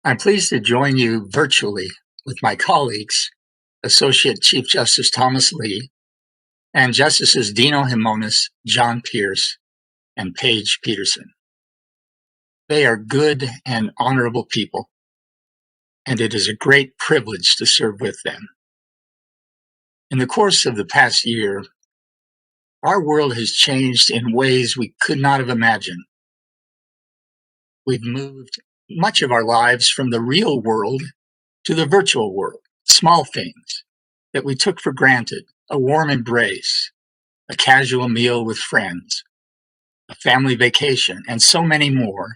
I'm pleased to join you virtually with my colleagues, Associate Chief Justice Thomas Lee, and Justices Dino Himonas, John Pierce, and Paige Peterson. They are good and honorable people, and it is a great privilege to serve with them. In the course of the past year, our world has changed in ways we could not have imagined. We've moved much of our lives from the real world to the virtual world. Small things that we took for granted, a warm embrace, a casual meal with friends, a family vacation, and so many more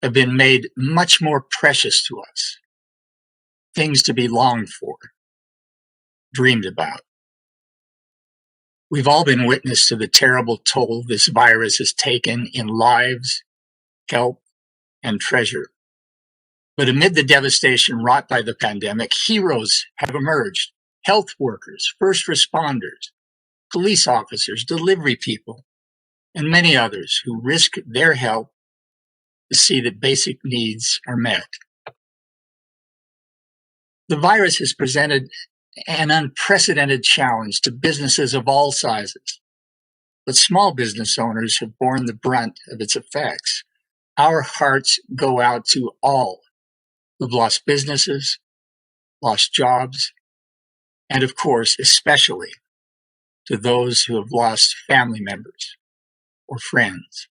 have been made much more precious to us. Things to be longed for, dreamed about. We've all been witness to the terrible toll this virus has taken in lives, health, and treasure. But amid the devastation wrought by the pandemic, heroes have emerged. Health workers, first responders, police officers, delivery people, and many others who risk their health to see that basic needs are met. The virus has presented an unprecedented challenge to businesses of all sizes, but small business owners have borne the brunt of its effects. Our hearts go out to all who've lost businesses, lost jobs, and of course, especially to those who have lost family members or friends.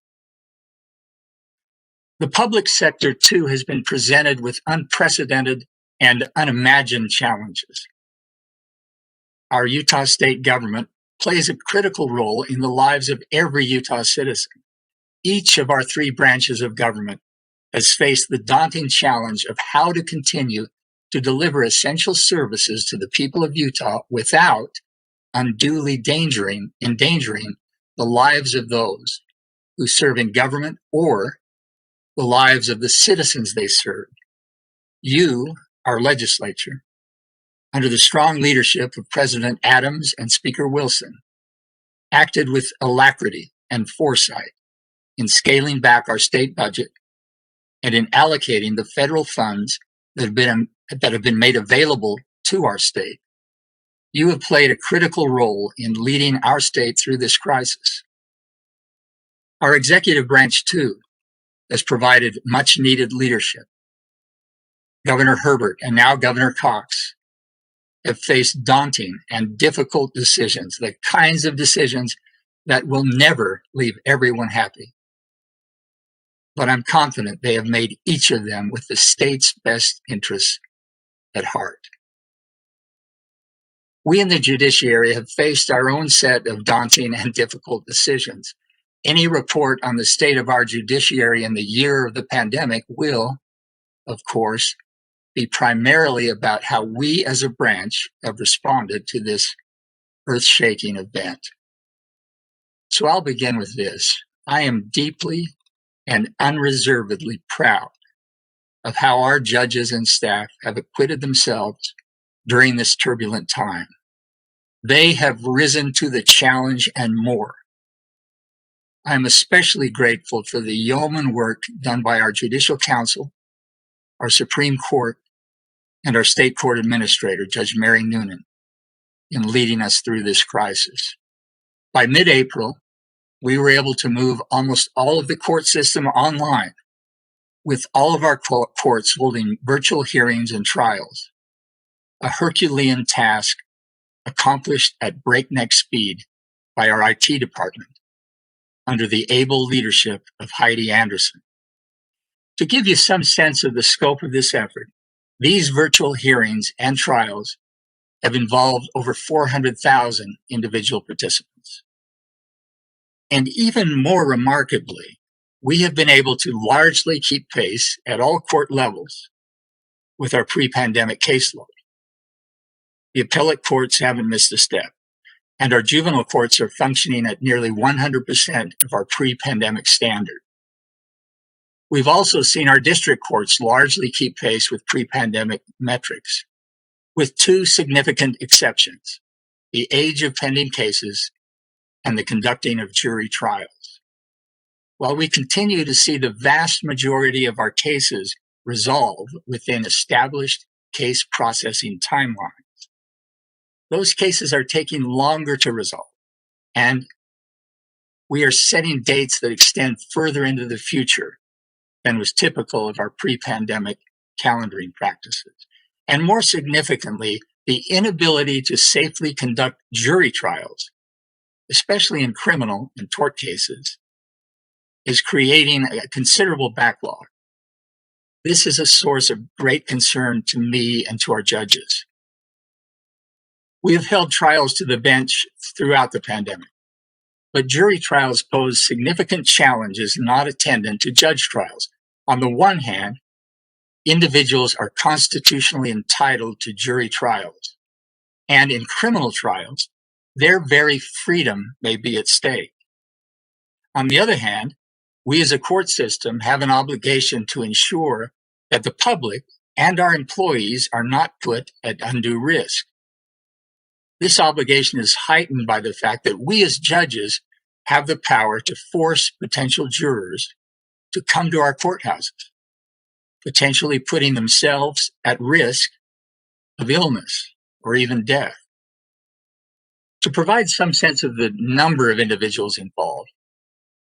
The public sector, too, has been presented with unprecedented and unimagined challenges. Our Utah state government plays a critical role in the lives of every Utah citizen. Each of our three branches of government has faced the daunting challenge of how to continue to deliver essential services to the people of Utah without unduly endangering the lives of those who serve in government or the lives of the citizens they serve. You, our legislature, under the strong leadership of President Adams and Speaker Wilson, acted with alacrity and foresight in scaling back our state budget and in allocating the federal funds that have been made available to our state. You have played a critical role in leading our state through this crisis. Our executive branch, too, has provided much needed leadership. Governor Herbert and now Governor Cox have faced daunting and difficult decisions, the kinds of decisions that will never leave everyone happy. But I'm confident they have made each of them with the state's best interests at heart. We in the judiciary have faced our own set of daunting and difficult decisions. Any report on the state of our judiciary in the year of the pandemic will, of course, be primarily about how we as a branch have responded to this earth-shaking event. So I'll begin with this. I am deeply and unreservedly proud of how our judges and staff have acquitted themselves during this turbulent time. They have risen to the challenge and more. I'm especially grateful for the yeoman work done by our Judicial Council, our Supreme Court, and our State Court Administrator, Judge Mary Noonan, in leading us through this crisis. By mid-April, we were able to move almost all of the court system online, with all of our courts holding virtual hearings and trials, a Herculean task accomplished at breakneck speed by our IT department under the able leadership of Heidi Anderson. To give you some sense of the scope of this effort, these virtual hearings and trials have involved over 400,000 individual participants. And even more remarkably, we have been able to largely keep pace at all court levels with our pre-pandemic caseload. The appellate courts haven't missed a step, and our juvenile courts are functioning at nearly 100% of our pre-pandemic standard. We've also seen our district courts largely keep pace with pre-pandemic metrics, with two significant exceptions: the age of pending cases and the conducting of jury trials. While we continue to see the vast majority of our cases resolve within established case processing timelines. Those cases are taking longer to resolve, and we are setting dates that extend further into the future than was typical of our pre-pandemic calendaring practices. And more significantly, the inability to safely conduct jury trials, especially in criminal and tort cases, is creating a considerable backlog. This is a source of great concern to me and to our judges. We have held trials to the bench throughout the pandemic, but jury trials pose significant challenges not attendant to judge trials. On the one hand, individuals are constitutionally entitled to jury trials, and in criminal trials, their very freedom may be at stake. On the other hand, we as a court system have an obligation to ensure that the public and our employees are not put at undue risk. This obligation is heightened by the fact that we as judges have the power to force potential jurors to come to our courthouses, potentially putting themselves at risk of illness or even death. To provide some sense of the number of individuals involved,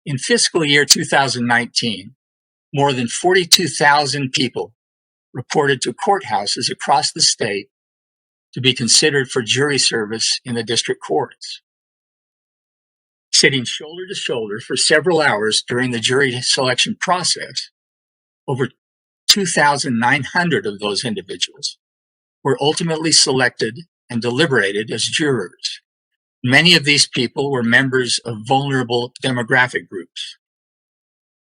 in fiscal year 2019, more than 42,000 people reported to courthouses across the state to be considered for jury service in the district courts. Sitting shoulder to shoulder for several hours during the jury selection process, over 2,900 of those individuals were ultimately selected and deliberated as jurors. Many of these people were members of vulnerable demographic groups.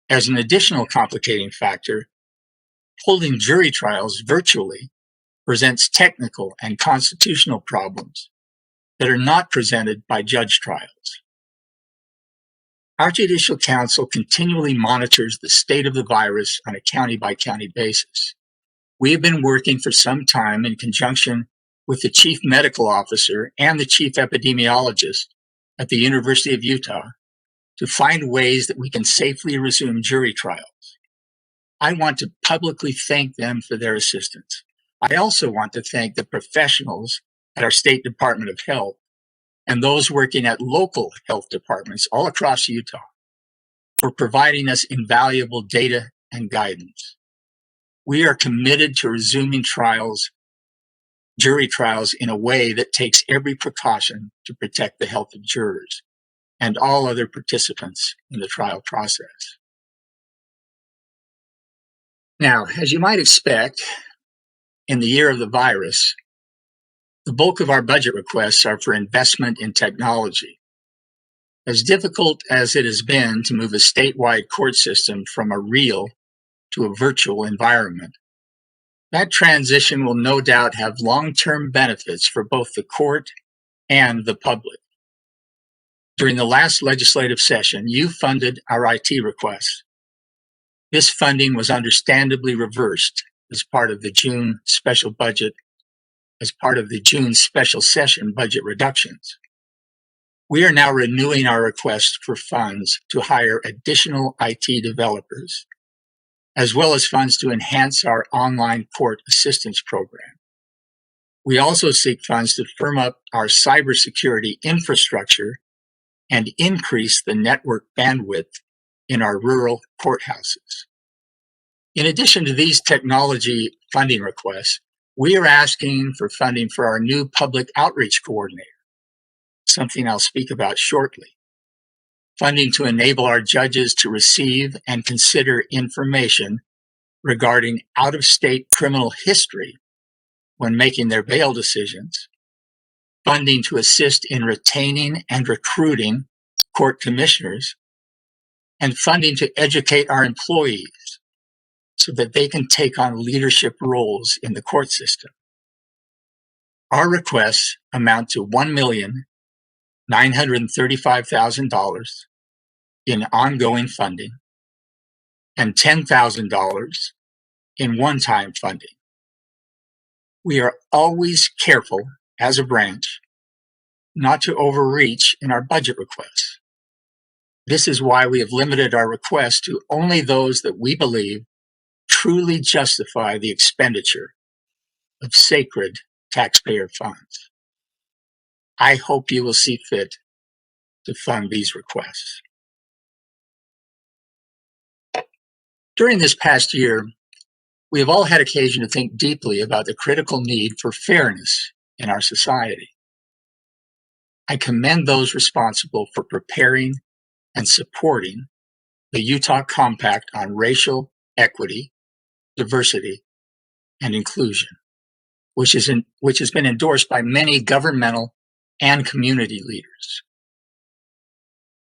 As an additional complicating factor, holding jury trials virtually presents technical and constitutional problems that are not presented by judge trials. Our Judicial Council continually monitors the state of the virus on a county-by-county basis. We have been working for some time in conjunction with the Chief Medical Officer and the Chief Epidemiologist at the University of Utah to find ways that we can safely resume jury trials. I want to publicly thank them for their assistance. I also want to thank the professionals at our State Department of Health and those working at local health departments all across Utah for providing us invaluable data and guidance. We are committed to resuming jury trials in a way that takes every precaution to protect the health of jurors and all other participants in the trial process. Now, as you might expect, in the year of the virus, the bulk of our budget requests are for investment in technology. As difficult as it has been to move a statewide court system from a real to a virtual environment, that transition will no doubt have long-term benefits for both the court and the public. During the last legislative session, you funded our IT requests. This funding was understandably reversed as part of the June special session budget reductions. We are now renewing our request for funds to hire additional IT developers, as well as funds to enhance our online court assistance program. We also seek funds to firm up our cybersecurity infrastructure and increase the network bandwidth in our rural courthouses. In addition to these technology funding requests, we are asking for funding for our new public outreach coordinator, something I'll speak about shortly. Funding to enable our judges to receive and consider information regarding out-of-state criminal history when making their bail decisions. Funding to assist in retaining and recruiting court commissioners. And funding to educate our employees so that they can take on leadership roles in the court system. Our requests amount to $1,935,000 in ongoing funding and $10,000 in one-time funding. We are always careful as a branch not to overreach in our budget requests. This is why we have limited our requests to only those that we believe truly justify the expenditure of sacred taxpayer funds. I hope you will see fit to fund these requests. During this past year, we have all had occasion to think deeply about the critical need for fairness in our society. I commend those responsible for preparing and supporting the Utah Compact on Racial Equity, Diversity, and Inclusion, which has been endorsed by many governmental and community leaders.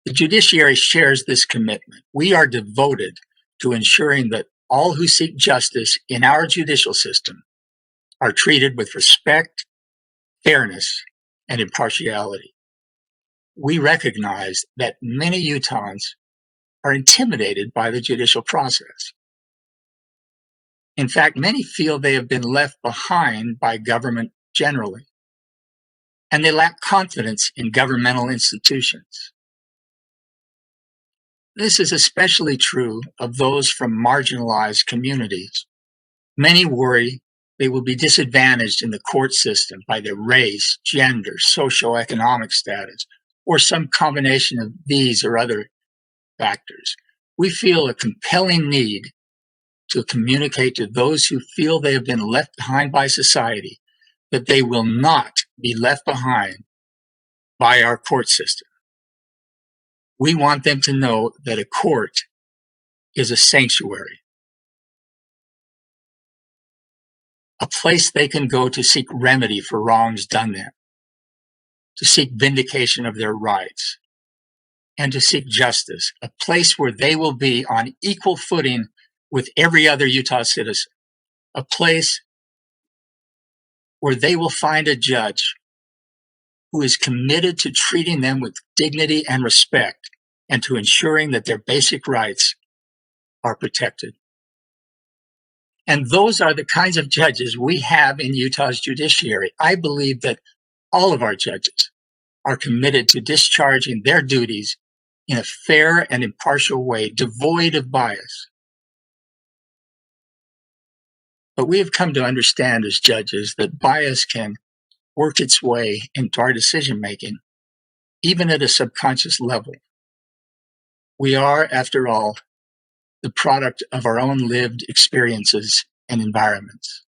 The judiciary shares this commitment. We are devoted to ensuring that all who seek justice in our judicial system are treated with respect, fairness, and impartiality. We recognize that many Utahns are intimidated by the judicial process. In fact, many feel they have been left behind by government generally, and they lack confidence in governmental institutions. This is especially true of those from marginalized communities. Many worry they will be disadvantaged in the court system by their race, gender, socioeconomic status, or some combination of these or other factors. We feel a compelling need to communicate to those who feel they have been left behind by society that they will not be left behind by our court system. We want them to know that a court is a sanctuary, a place they can go to seek remedy for wrongs done them, to seek vindication of their rights, and to seek justice, a place where they will be on equal footing with every other Utah citizen, a place where they will find a judge who is committed to treating them with dignity and respect and to ensuring that their basic rights are protected. And those are the kinds of judges we have in Utah's judiciary. I believe that all of our judges are committed to discharging their duties in a fair and impartial way, devoid of bias. But we have come to understand as judges that bias can work its way into our decision-making, even at a subconscious level. We are, after all, the product of our own lived experiences and environments.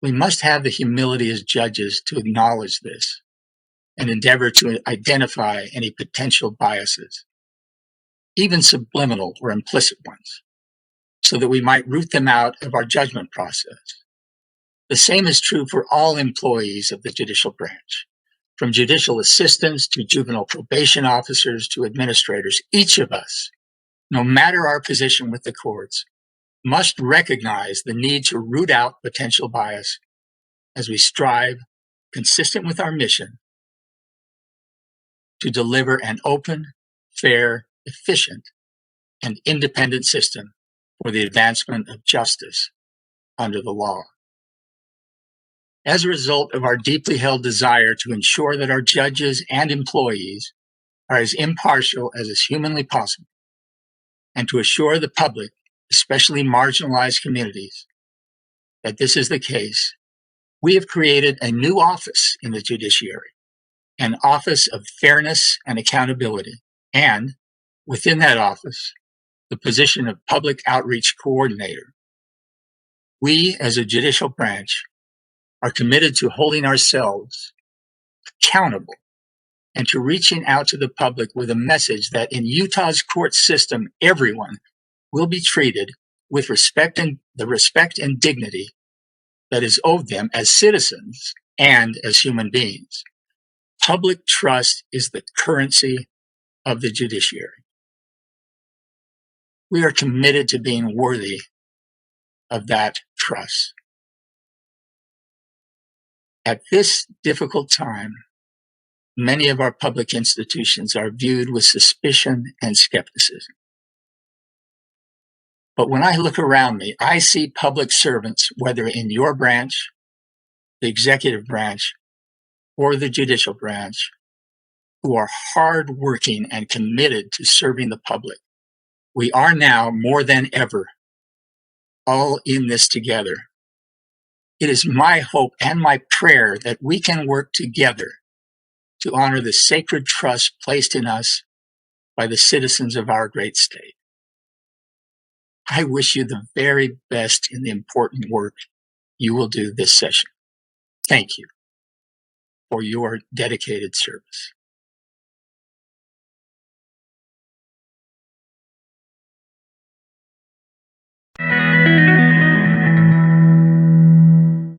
We must have the humility as judges to acknowledge this and endeavor to identify any potential biases, even subliminal or implicit ones, so that we might root them out of our judgment process. The same is true for all employees of the judicial branch, from judicial assistants to juvenile probation officers to administrators. Each of us, no matter our position with the courts, must recognize the need to root out potential bias as we strive, consistent with our mission, to deliver an open, fair, efficient, and independent system for the advancement of justice under the law. As a result of our deeply held desire to ensure that our judges and employees are as impartial as is humanly possible, and to assure the public, especially marginalized communities, that this is the case, we have created a new office in the judiciary, an office of fairness and accountability, and within that office, the position of public outreach coordinator. We, as a judicial branch, are committed to holding ourselves accountable and to reaching out to the public with a message that in Utah's court system, everyone will be treated with respect and dignity that is owed them as citizens and as human beings. Public trust is the currency of the judiciary. We are committed to being worthy of that trust. At this difficult time, many of our public institutions are viewed with suspicion and skepticism. But when I look around me, I see public servants, whether in your branch, the executive branch, or the judicial branch, who are hardworking and committed to serving the public. We are now, more than ever, all in this together. It is my hope and my prayer that we can work together to honor the sacred trust placed in us by the citizens of our great state. I wish you the very best in the important work you will do this session. Thank you for your dedicated service.